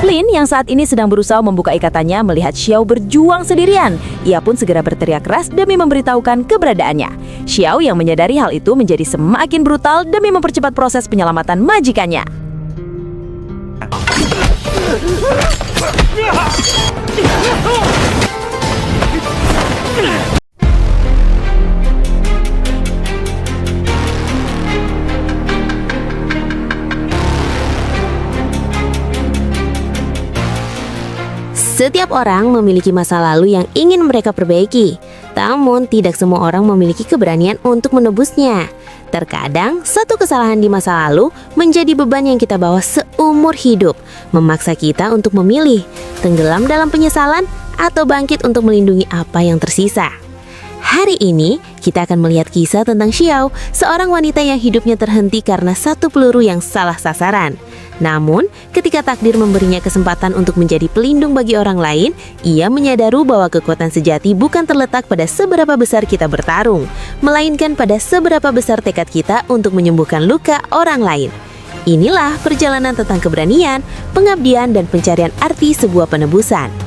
Lin yang saat ini sedang berusaha membuka ikatannya melihat Xiao berjuang sendirian. Ia pun segera berteriak keras demi memberitahukan keberadaannya. Xiao yang menyadari hal itu menjadi semakin brutal demi mempercepat proses penyelamatan majikannya. Setiap orang memiliki masa lalu yang ingin mereka perbaiki, namun tidak semua orang memiliki keberanian untuk menebusnya. Terkadang, satu kesalahan di masa lalu menjadi beban yang kita bawa seumur hidup, memaksa kita untuk memilih, tenggelam dalam penyesalan, atau bangkit untuk melindungi apa yang tersisa. Hari ini, kita akan melihat kisah tentang Xiao, seorang wanita yang hidupnya terhenti karena satu peluru yang salah sasaran. Namun, ketika takdir memberinya kesempatan untuk menjadi pelindung bagi orang lain, ia menyadari bahwa kekuatan sejati bukan terletak pada seberapa besar kita bertarung, melainkan pada seberapa besar tekad kita untuk menyembuhkan luka orang lain. Inilah perjalanan tentang keberanian, pengabdian, dan pencarian arti sebuah penebusan.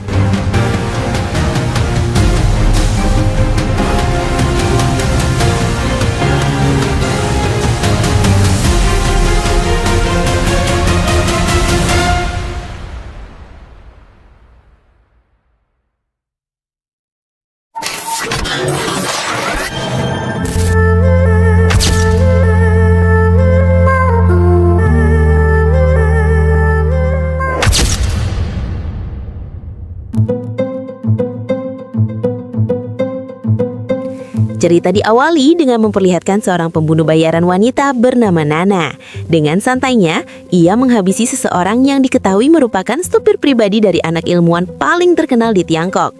Cerita diawali dengan memperlihatkan seorang pembunuh bayaran wanita bernama Nana. Dengan santainya, ia menghabisi seseorang yang diketahui merupakan supir pribadi dari anak ilmuwan paling terkenal di Tiongkok.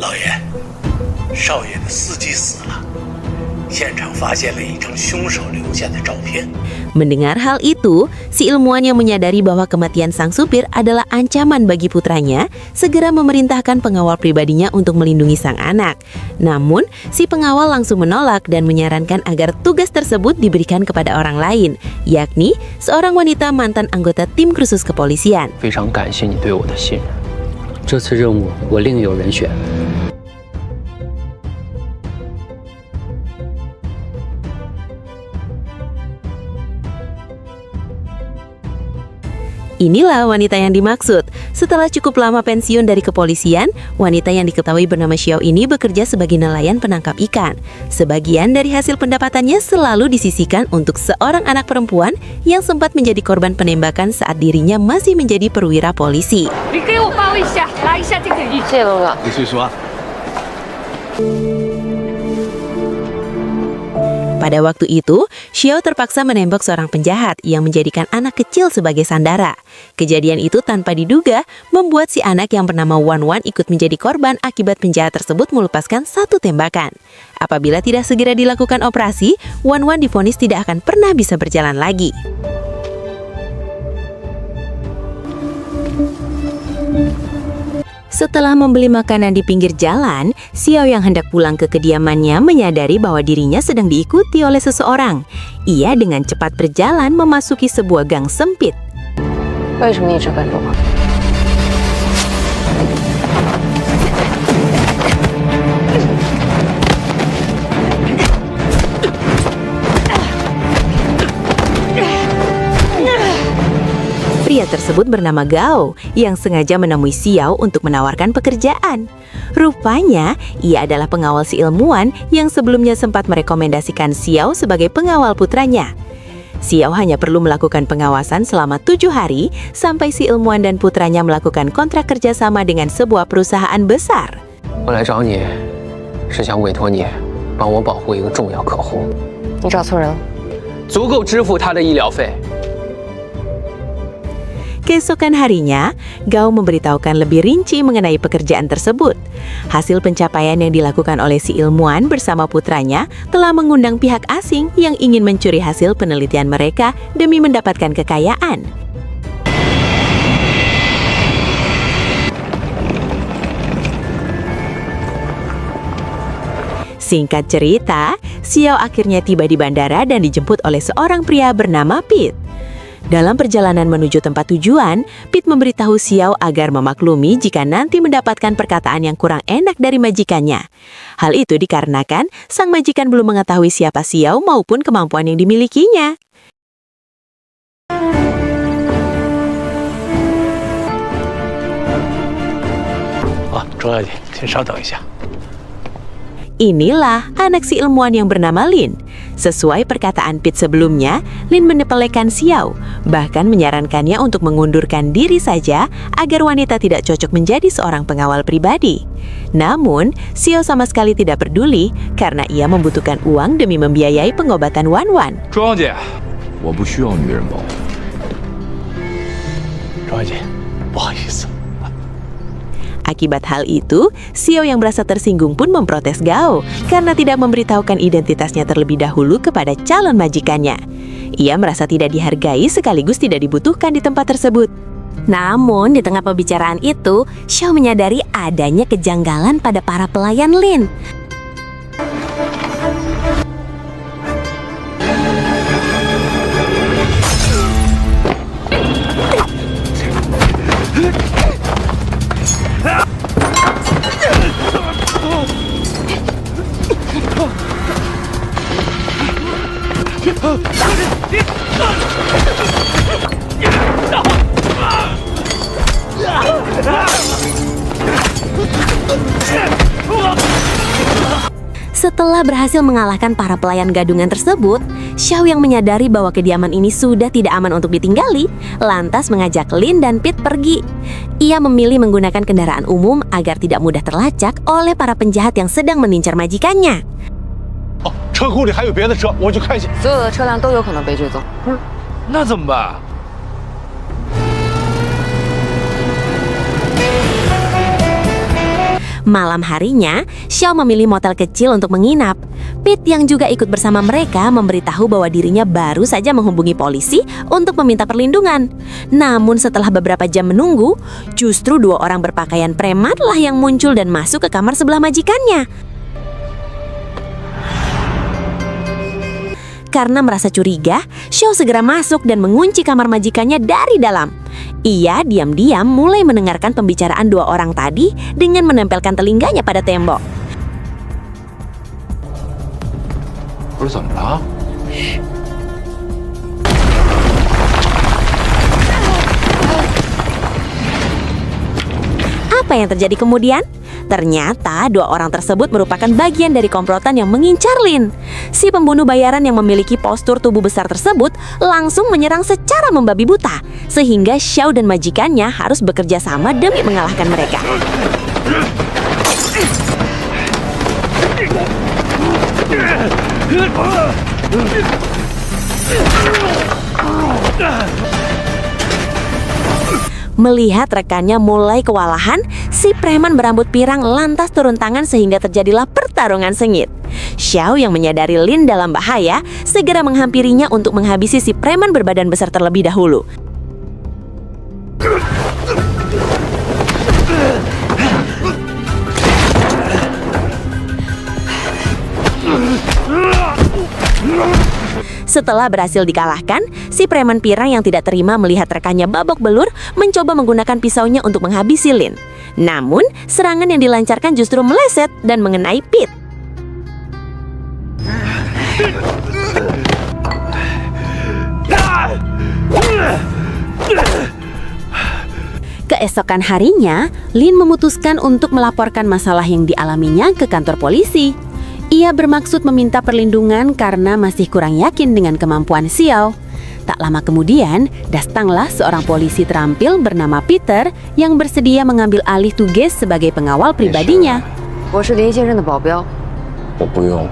老爷，少爷的司机死了，现场发现了一张凶手留下的照片。 Mendengar hal itu, si ilmuwan yang menyadari bahwa kematian sang supir adalah ancaman bagi putranya, segera memerintahkan pengawal pribadinya untuk melindungi sang anak. Namun, si pengawal langsung menolak dan menyarankan agar tugas tersebut diberikan kepada orang lain, yakni seorang wanita mantan anggota tim khusus kepolisian. 非常感谢你对我的信任，这次任务我另有人选。 Inilah wanita yang dimaksud. Setelah cukup lama pensiun dari kepolisian, wanita yang diketahui bernama Xiao ini bekerja sebagai nelayan penangkap ikan. Sebagian dari hasil pendapatannya selalu disisihkan untuk seorang anak perempuan yang sempat menjadi korban penembakan saat dirinya masih menjadi perwira polisi. Pada waktu itu, Xiao terpaksa menembak seorang penjahat yang menjadikan anak kecil sebagai sandara. Kejadian itu tanpa diduga membuat si anak yang bernama Wan Wan ikut menjadi korban akibat penjahat tersebut melepaskan satu tembakan. Apabila tidak segera dilakukan operasi, Wan Wan divonis tidak akan pernah bisa berjalan lagi. Setelah membeli makanan di pinggir jalan, Xiao yang hendak pulang ke kediamannya menyadari bahwa dirinya sedang diikuti oleh seseorang. Ia dengan cepat berjalan memasuki sebuah gang sempit. Pria tersebut bernama Gao yang sengaja menemui Xiao untuk menawarkan pekerjaan. Rupanya, ia adalah pengawal si ilmuwan yang sebelumnya sempat merekomendasikan Xiao sebagai pengawal putranya. Xiao hanya perlu melakukan pengawasan selama 7 hari sampai si ilmuwan dan putranya melakukan kontrak kerjasama dengan sebuah perusahaan besar. 我来找你，是想委托你帮我保护一个重要客户。你找错人了。足够支付他的医疗费。 Keesokan harinya, Gao memberitahukan lebih rinci mengenai pekerjaan tersebut. Hasil pencapaian yang dilakukan oleh si ilmuwan bersama putranya telah mengundang pihak asing yang ingin mencuri hasil penelitian mereka demi mendapatkan kekayaan. Singkat cerita, Xiao akhirnya tiba di bandara dan dijemput oleh seorang pria bernama Pete. Dalam perjalanan menuju tempat tujuan, Pete memberitahu Xiao agar memaklumi jika nanti mendapatkan perkataan yang kurang enak dari majikannya. Hal itu dikarenakan sang majikan belum mengetahui siapa Xiao maupun kemampuan yang dimilikinya. 周小姐，请稍等一下。 Inilah anak si ilmuwan yang bernama Lin. Sesuai perkataan Pete sebelumnya, Lin menepelekan Xiao, bahkan menyarankannya untuk mengundurkan diri saja agar wanita tidak cocok menjadi seorang pengawal pribadi. Namun, Xiao sama sekali tidak peduli karena ia membutuhkan uang demi membiayai pengobatan Wan Wan. 周小姐，我不需要女人帮我。 周小姐，不好意思。 Akibat hal itu, Xiao yang merasa tersinggung pun memprotes Gao karena tidak memberitahukan identitasnya terlebih dahulu kepada calon majikannya. Ia merasa tidak dihargai sekaligus tidak dibutuhkan di tempat tersebut. Namun, di tengah pembicaraan itu, Xiao menyadari adanya kejanggalan pada para pelayan Lin. Setelah berhasil mengalahkan para pelayan gadungan tersebut, Xiao yang menyadari bahwa kediaman ini sudah tidak aman untuk ditinggali, lantas mengajak Lin dan Pete pergi. Ia memilih menggunakan kendaraan umum agar tidak mudah terlacak oleh para penjahat yang sedang mengincar majikannya. 哦，车库里还有别的车，我去看一下。所有的车辆都有可能被追踪。那怎么办？ Malam harinya, Xiao memilih motel kecil untuk menginap. Pete yang juga ikut bersama mereka memberitahu bahwa dirinya baru saja menghubungi polisi untuk meminta perlindungan. Namun setelah beberapa jam menunggu, justru dua orang berpakaian premanlah yang muncul dan masuk ke kamar sebelah majikannya. Karena merasa curiga, Xiao segera masuk dan mengunci kamar majikannya dari dalam. Ia diam-diam mulai mendengarkan pembicaraan dua orang tadi dengan menempelkan telinganya pada tembok. 不是怎么了？ Apa yang terjadi kemudian? Ternyata dua orang tersebut merupakan bagian dari komplotan yang mengincar Lin. Si pembunuh bayaran yang memiliki postur tubuh besar tersebut langsung menyerang secara membabi buta, sehingga Xiao dan majikannya harus bekerja sama demi mengalahkan mereka. Melihat rekannya mulai kewalahan, si preman berambut pirang lantas turun tangan sehingga terjadilah pertarungan sengit. Xiao yang menyadari Lin dalam bahaya, segera menghampirinya untuk menghabisi si preman berbadan besar terlebih dahulu. Setelah berhasil dikalahkan, si preman pirang yang tidak terima melihat rekannya babak belur mencoba menggunakan pisaunya untuk menghabisi Lin. Namun, serangan yang dilancarkan justru meleset dan mengenai Pete. Keesokan harinya, Lin memutuskan untuk melaporkan masalah yang dialaminya ke kantor polisi. Ia bermaksud meminta perlindungan karena masih kurang yakin dengan kemampuan Xiao. Tak lama kemudian, datanglah seorang polisi terampil bernama Peter yang bersedia mengambil alih tugas sebagai pengawal pribadinya. 我是林先生的保镖。我不用。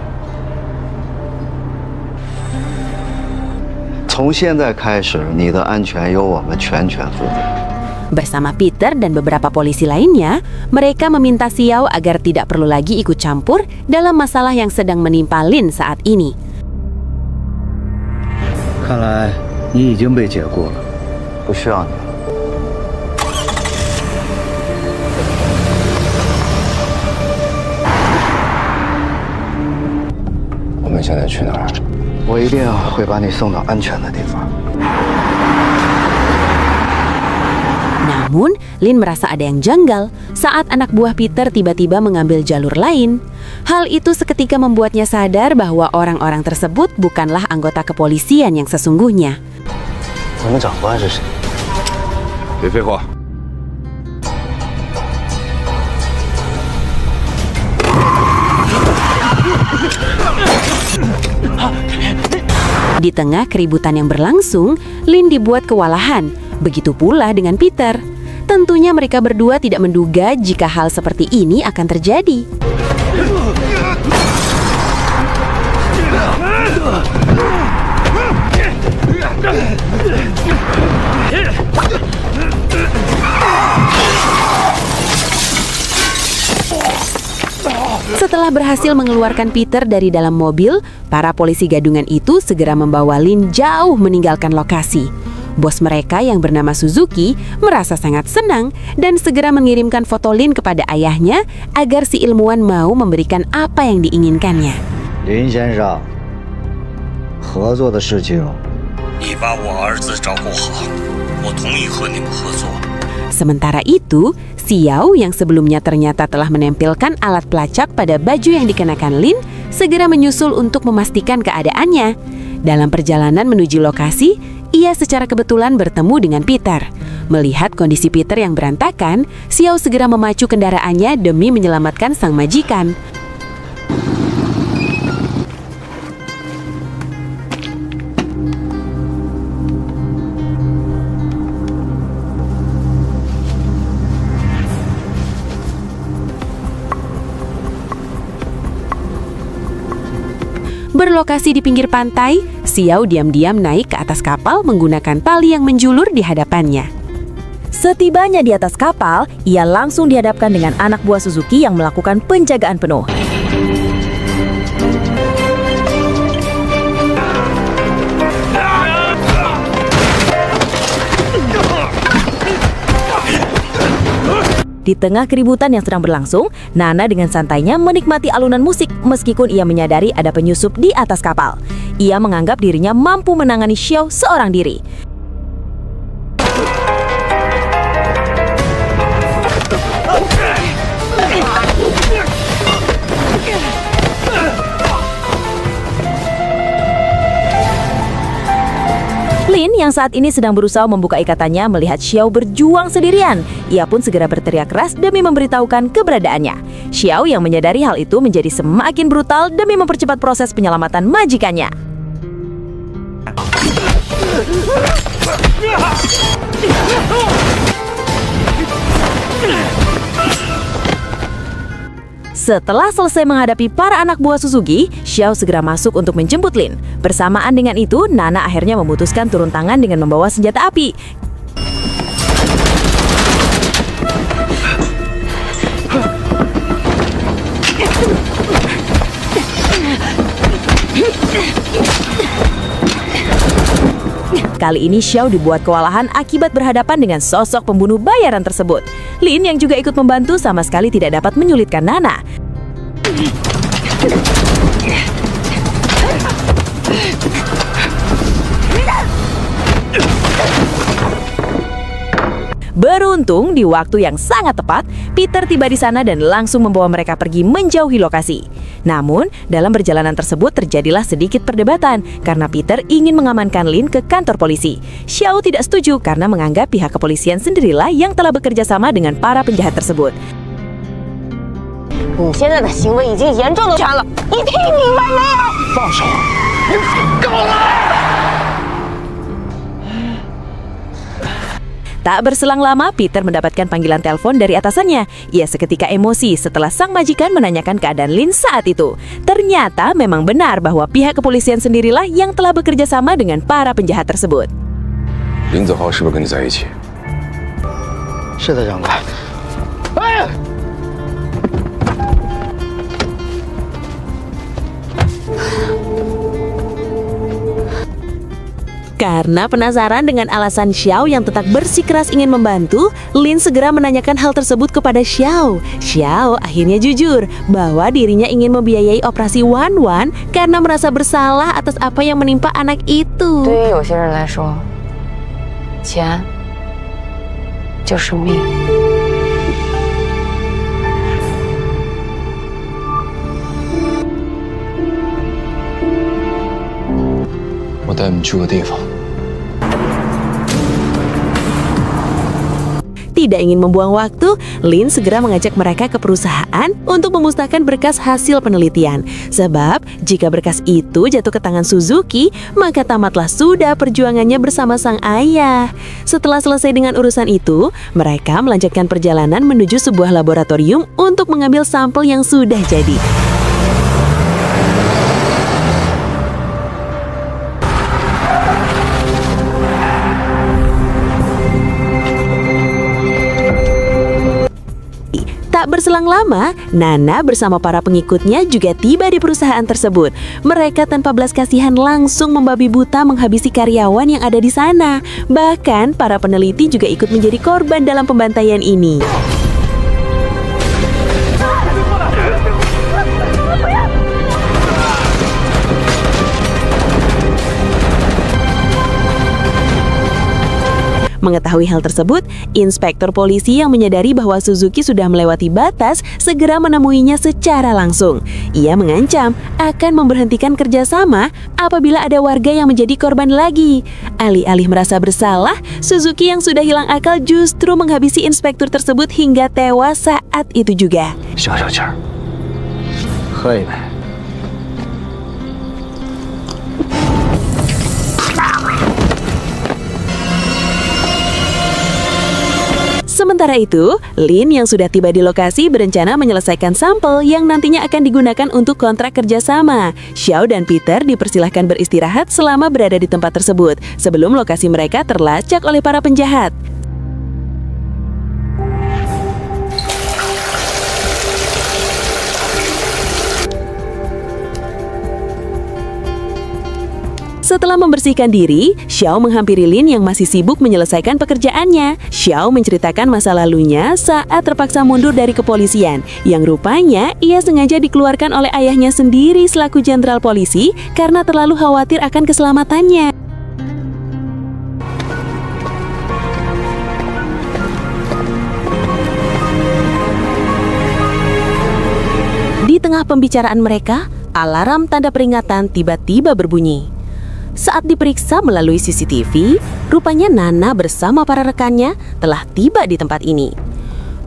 从现在开始，你的安全由我们全权负责。 Bersama Peter dan beberapa polisi lainnya, mereka meminta Xiao agar tidak perlu lagi ikut campur dalam masalah yang sedang menimpa Lin saat ini. 看来你已经被解雇了，不需要你了。我们现在去哪儿？我一定会把你送到安全的地方。 Namun, Lin merasa ada yang janggal saat anak buah Peter tiba-tiba mengambil jalur lain. Hal itu seketika membuatnya sadar bahwa orang-orang tersebut bukanlah anggota kepolisian yang sesungguhnya. 我们长官是谁？别废话。 Di tengah keributan yang berlangsung, Lin dibuat kewalahan. Begitu pula dengan Peter. Tentunya mereka berdua tidak menduga jika hal seperti ini akan terjadi. Setelah berhasil mengeluarkan Peter dari dalam mobil, para polisi gadungan itu segera membawa Lin jauh meninggalkan lokasi. Bos mereka yang bernama Suzuki merasa sangat senang dan segera mengirimkan foto Lin kepada ayahnya agar si ilmuwan mau memberikan apa yang diinginkannya. 林先生，合作的事情，你把我儿子照顾好，我同意和你们合作。 Sementara itu, Xiao yang sebelumnya ternyata telah menempelkan alat pelacak pada baju yang dikenakan Lin segera menyusul untuk memastikan keadaannya. Dalam perjalanan menuju lokasi, ia secara kebetulan bertemu dengan Peter. Melihat kondisi Peter yang berantakan, Xiao segera memacu kendaraannya demi menyelamatkan sang majikan. Berlokasi di pinggir pantai, Xiao diam-diam naik ke atas kapal menggunakan tali yang menjulur di hadapannya. Setibanya di atas kapal, ia langsung dihadapkan dengan anak buah Suzuki yang melakukan penjagaan penuh. Di tengah keributan yang sedang berlangsung, Nana dengan santainya menikmati alunan musik meskipun ia menyadari ada penyusup di atas kapal. Ia menganggap dirinya mampu menangani Xiao seorang diri. Lin yang saat ini sedang berusaha membuka ikatannya melihat Xiao berjuang sendirian. Ia pun segera berteriak keras demi memberitahukan keberadaannya. Xiao yang menyadari hal itu menjadi semakin brutal demi mempercepat proses penyelamatan majikannya. Setelah selesai menghadapi para anak buah Suzuki, Xiao segera masuk untuk menjemput Lin. Bersamaan dengan itu, Nana akhirnya memutuskan turun tangan dengan membawa senjata api. Kali ini Xiao dibuat kewalahan akibat berhadapan dengan sosok pembunuh bayaran tersebut. Lin yang juga ikut membantu sama sekali tidak dapat menyulitkan Nana. Beruntung di waktu yang sangat tepat, Peter tiba di sana dan langsung membawa mereka pergi menjauhi lokasi. Namun, dalam perjalanan tersebut terjadilah sedikit perdebatan karena Peter ingin mengamankan Lin ke kantor polisi. Xiao tidak setuju karena menganggap pihak kepolisian sendirilah yang telah bekerja sama dengan para penjahat tersebut. 你现在的行为已经严重的权了，你听明白没有？放手！够了！ Tak berselang lama, Peter mendapatkan panggilan telepon dari atasannya. Ia seketika emosi setelah sang majikan menanyakan keadaan Lin saat itu. Ternyata memang benar bahwa pihak kepolisian sendirilah yang telah bekerja sama dengan para penjahat tersebut. 林子豪是不是跟你在一起？是的，长官。哎！ Karena penasaran dengan alasan Xiao yang tetap bersikeras ingin membantu, Lin segera menanyakan hal tersebut kepada Xiao. Xiao akhirnya jujur bahwa dirinya ingin membiayai operasi Wan Wan karena merasa bersalah atas apa yang menimpa anak itu. 对于有些人来说，钱就是命。 我带你们去个地方。 Tidak ingin membuang waktu, Lin segera mengajak mereka ke perusahaan untuk memusnahkan berkas hasil penelitian. Sebab jika berkas itu jatuh ke tangan Suzuki, maka tamatlah sudah perjuangannya bersama sang ayah. Setelah selesai dengan urusan itu, mereka melanjutkan perjalanan menuju sebuah laboratorium untuk mengambil sampel yang sudah jadi. Tak berselang lama, Nana bersama para pengikutnya juga tiba di perusahaan tersebut. Mereka tanpa belas kasihan langsung membabi buta menghabisi karyawan yang ada di sana. Bahkan para peneliti juga ikut menjadi korban dalam pembantaian ini. Mengetahui hal tersebut, inspektur polisi yang menyadari bahwa Suzuki sudah melewati batas segera menemuinya secara langsung. Ia mengancam akan memberhentikan kerjasama apabila ada warga yang menjadi korban lagi. Alih-alih merasa bersalah, Suzuki yang sudah hilang akal justru menghabisi inspektur tersebut hingga tewas saat itu juga. 消消气儿，喝一杯。 Sementara itu, Lin yang sudah tiba di lokasi berencana menyelesaikan sampel yang nantinya akan digunakan untuk kontrak kerjasama. Xiao dan Peter dipersilahkan beristirahat selama berada di tempat tersebut, sebelum lokasi mereka terlacak oleh para penjahat. Setelah membersihkan diri, Xiao menghampiri Lin yang masih sibuk menyelesaikan pekerjaannya. Xiao menceritakan masa lalunya saat terpaksa mundur dari kepolisian, yang rupanya ia sengaja dikeluarkan oleh ayahnya sendiri selaku jenderal polisi karena terlalu khawatir akan keselamatannya. Di tengah pembicaraan mereka, alarm tanda peringatan tiba-tiba berbunyi. Saat diperiksa melalui CCTV, rupanya Nana bersama para rekannya telah tiba di tempat ini.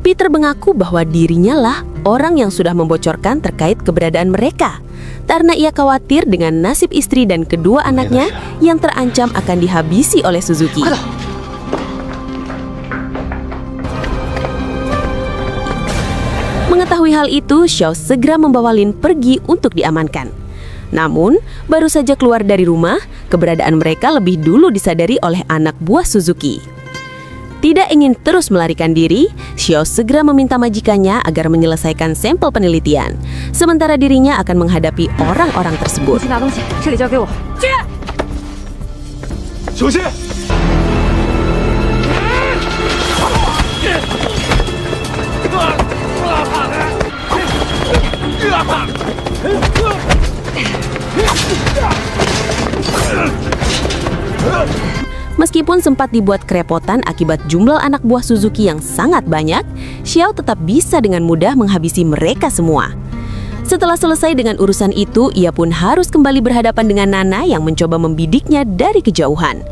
Peter mengaku bahwa dirinya lah orang yang sudah membocorkan terkait keberadaan mereka, karena ia khawatir dengan nasib istri dan kedua anaknya yang terancam akan dihabisi oleh Suzuki. Mengetahui hal itu, Xiao segera membawa Lin pergi untuk diamankan. Namun, baru saja keluar dari rumah, keberadaan mereka lebih dulu disadari oleh anak buah Suzuki. Tidak ingin terus melarikan diri, Xiao segera meminta majikannya agar menyelesaikan sampel penelitian. Sementara dirinya akan menghadapi orang-orang tersebut. 小心！ Meskipun sempat dibuat kerepotan akibat jumlah anak buah Suzuki yang sangat banyak, Xiao tetap bisa dengan mudah menghabisi mereka semua. Setelah selesai dengan urusan itu, ia pun harus kembali berhadapan dengan Nana yang mencoba membidiknya dari kejauhan.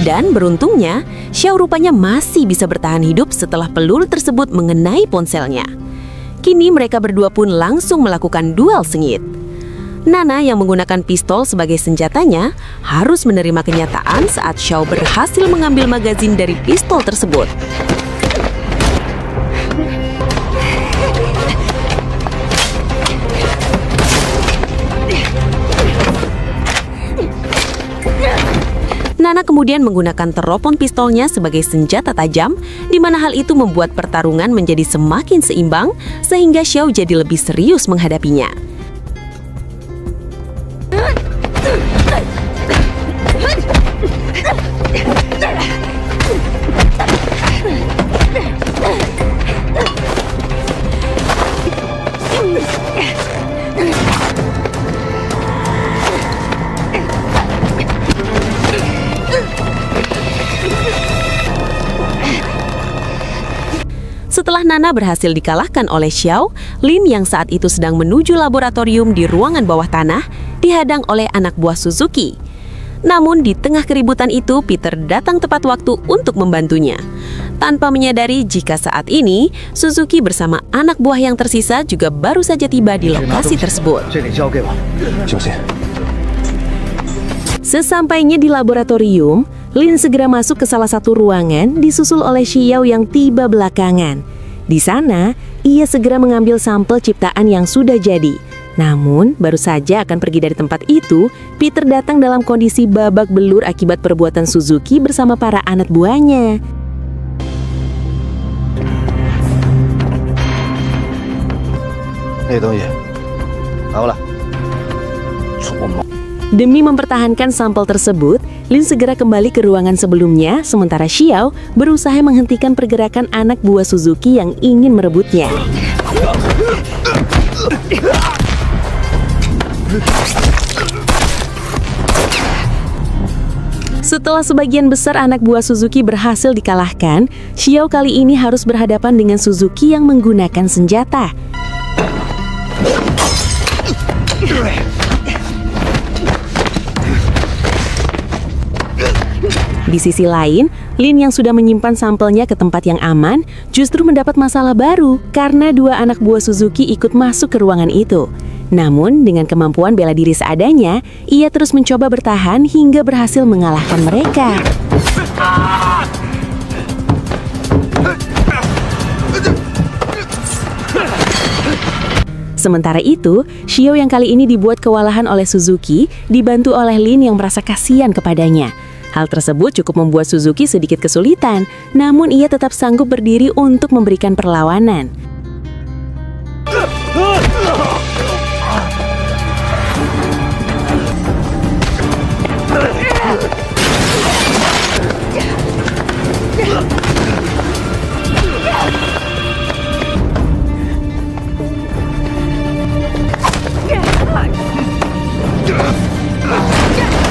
Dan beruntungnya, Xiao rupanya masih bisa bertahan hidup setelah peluru tersebut mengenai ponselnya. Kini mereka berdua pun langsung melakukan duel sengit. Nana yang menggunakan pistol sebagai senjatanya harus menerima kenyataan saat Xiao berhasil mengambil magazin dari pistol tersebut. Nana kemudian menggunakan teropong pistolnya sebagai senjata tajam, di mana hal itu membuat pertarungan menjadi semakin seimbang, sehingga Xiao jadi lebih serius menghadapinya. Setelah Nana berhasil dikalahkan oleh Xiao, Lin yang saat itu sedang menuju laboratorium di ruangan bawah tanah dihadang oleh anak buah Suzuki. Namun di tengah keributan itu, Peter datang tepat waktu untuk membantunya. Tanpa menyadari jika saat ini, Suzuki bersama anak buah yang tersisa juga baru saja tiba di lokasi tersebut. Sesampainya di laboratorium, Lin segera masuk ke salah satu ruangan disusul oleh Xiao yang tiba belakangan. Di sana, ia segera mengambil sampel ciptaan yang sudah jadi. Namun, baru saja akan pergi dari tempat itu, Peter datang dalam kondisi babak belur akibat perbuatan Suzuki bersama para anak buahnya. Demi mempertahankan sampel tersebut, Lin segera kembali ke ruangan sebelumnya, sementara Xiao berusaha menghentikan pergerakan anak buah Suzuki yang ingin merebutnya. Setelah sebagian besar anak buah Suzuki berhasil dikalahkan, Xiao kali ini harus berhadapan dengan Suzuki yang menggunakan senjata. Di sisi lain, Lin yang sudah menyimpan sampelnya ke tempat yang aman justru mendapat masalah baru karena dua anak buah Suzuki ikut masuk ke ruangan itu. Namun, dengan kemampuan bela diri seadanya, ia terus mencoba bertahan hingga berhasil mengalahkan mereka. Sementara itu, Xiao yang kali ini dibuat kewalahan oleh Suzuki, dibantu oleh Lin yang merasa kasihan kepadanya. Hal tersebut cukup membuat Suzuki sedikit kesulitan, namun ia tetap sanggup berdiri untuk memberikan perlawanan.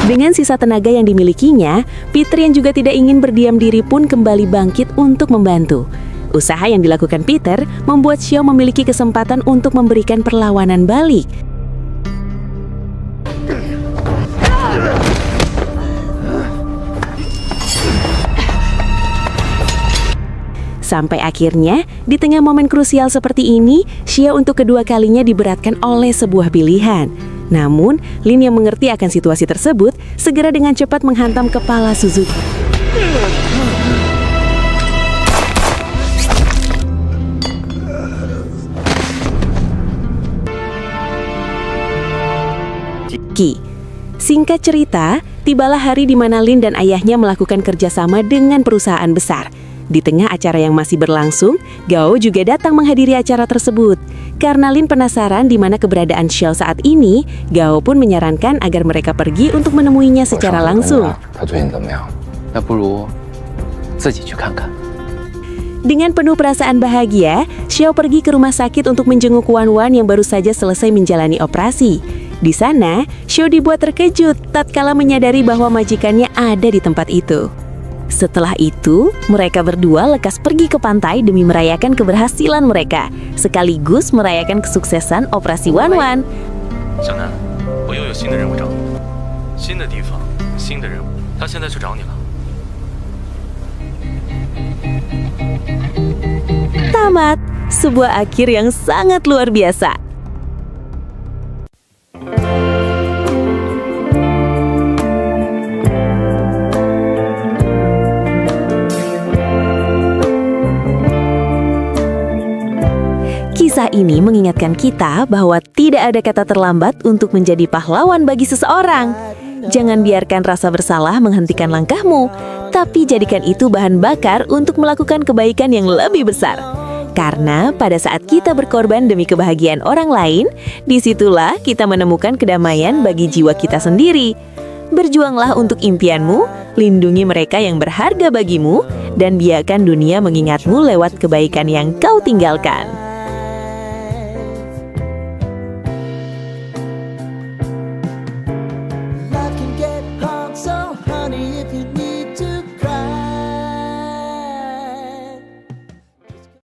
Dengan sisa tenaga yang dimilikinya, Peter yang juga tidak ingin berdiam diri pun kembali bangkit untuk membantu. Usaha yang dilakukan Peter membuat Xiao memiliki kesempatan untuk memberikan perlawanan balik. Sampai akhirnya, di tengah momen krusial seperti ini, Xiao untuk kedua kalinya diberatkan oleh sebuah pilihan. Namun, Lin yang mengerti akan situasi tersebut, segera dengan cepat menghantam kepala Suzuki. Singkat cerita, tibalah hari di mana Lin dan ayahnya melakukan kerjasama dengan perusahaan besar. Di tengah acara yang masih berlangsung, Gao juga datang menghadiri acara tersebut. Karena Lin penasaran di mana keberadaan Xiao saat ini, Gao pun menyarankan agar mereka pergi untuk menemuinya secara langsung. Dengan penuh perasaan bahagia, Xiao pergi ke rumah sakit untuk menjenguk Wan Wan yang baru saja selesai menjalani operasi. Di sana, Xiao dibuat terkejut tatkala menyadari bahwa majikannya ada di tempat itu. Setelah itu, mereka berdua lekas pergi ke pantai demi merayakan keberhasilan mereka, sekaligus merayakan kesuksesan operasi Wan Wan. Tamat, sebuah akhir yang sangat luar biasa. Kisah ini mengingatkan kita bahwa tidak ada kata terlambat untuk menjadi pahlawan bagi seseorang. Jangan biarkan rasa bersalah menghentikan langkahmu, tapi jadikan itu bahan bakar untuk melakukan kebaikan yang lebih besar. Karena pada saat kita berkorban demi kebahagiaan orang lain, disitulah kita menemukan kedamaian bagi jiwa kita sendiri. Berjuanglah untuk impianmu, lindungi mereka yang berharga bagimu, dan biarkan dunia mengingatmu lewat kebaikan yang kau tinggalkan.